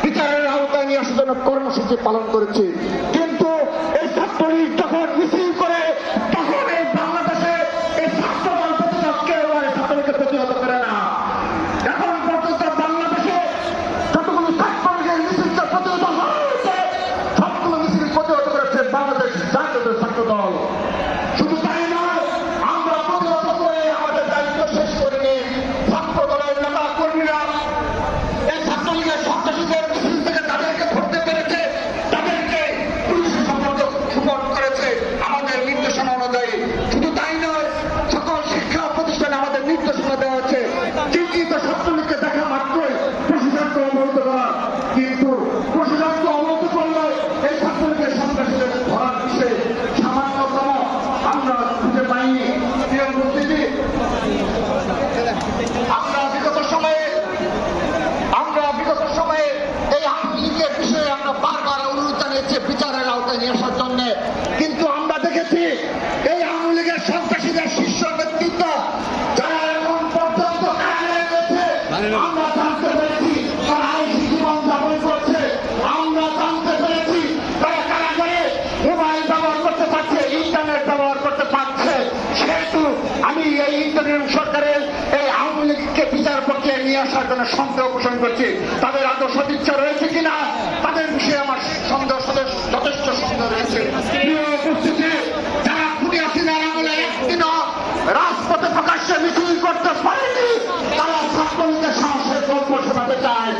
বিচারের আওতায় নিয়ে আসার জন্য কর্মসূচি পালন করেছি। কিন্তু এই ছাত্রলীগ যখন মিছিল করে তখন এই বাংলাদেশে এই ছাত্রদল প্রতিরোধ কেউ আর ছাত্রলীগকে প্রতিহত করে না। এখন পর্যন্ত বাংলাদেশে যতগুলো ছাত্রলীগের মিছিলটা প্রতিহত হয়েছে সবগুলো মিছিল প্রতিহত করেছে বাংলাদেশ জাতীয় ছাত্রদল। শুধু তাই নয়, আমরা প্রতিহত করে আমাদের দায়িত্ব শেষ করিনি। ছাত্রদলের নেতা কর্মীরা এই ছাত্রলীগের সন্ত্রাসীদের মিছিল থেকে তাদেরকে ধরতে পেরেছে, তাদেরকে পুলিশের সুপর্দ করেছে আমাদের নির্দেশনা অনুযায়ী। শুধু তাই নয়, সকল শিক্ষা প্রতিষ্ঠানে আমাদের নির্দেশনা দেওয়া হচ্ছে চিহ্নিত ছাত্রলীগকে দেখা মাত্রই প্রশাসনকে অবহিত করা। কিন্তু প্রশাসনকে অবহিত করলে এই ছাত্রলীগের সন্ত্রাসীদের ধরার বিষয়ে সামান্যতম আমরা খুঁজে পাইনি। প্রিয় উপস্থিতি, আমরা বিগত সময়ে এই আওয়ামী লীগের বিষয়ে আমরা বারবার অনুরোধ জানিয়েছি বিচারের আওতায় নিয়ে আসার জন্য। কিন্তু আমরা দেখেছি এই আওয়ামী লীগের সন্ত্রাসীদের শীর্ষ নেতৃত্ব যারা এখন পর্যন্ত কারাগারে রয়েছে, আমরা জানতে পেরেছি তারা আইসি জীবন যাপন করছে। আমরা জানতে পেরেছি তারা কারাগারে মোবাইল ব্যবহার করতে পারছে, ইন্টারনেট ব্যবহার করতে পারছে। সেহেতু আমি এই ইন্টারনেট সরকারের এই আওয়ামী লীগকে বিচার প্রক্রিয়ায় নিয়ে আসার জন্য সন্দেহ পোষণ করছি। তাদের আদৌ সদিচ্ছা রয়েছে কিনা তাদের বিষয়ে আমার যথেষ্ট সন্দেহ রয়েছে। প্রিয় উপস্থিতি, যারা খুনি হাসিনার আমলে একদিনও রাজপথে প্রকাশ্যে মিছিল করতে পারেনি তারা ছাত্রলীগের সাহসের গল্প শোনাতে চায়।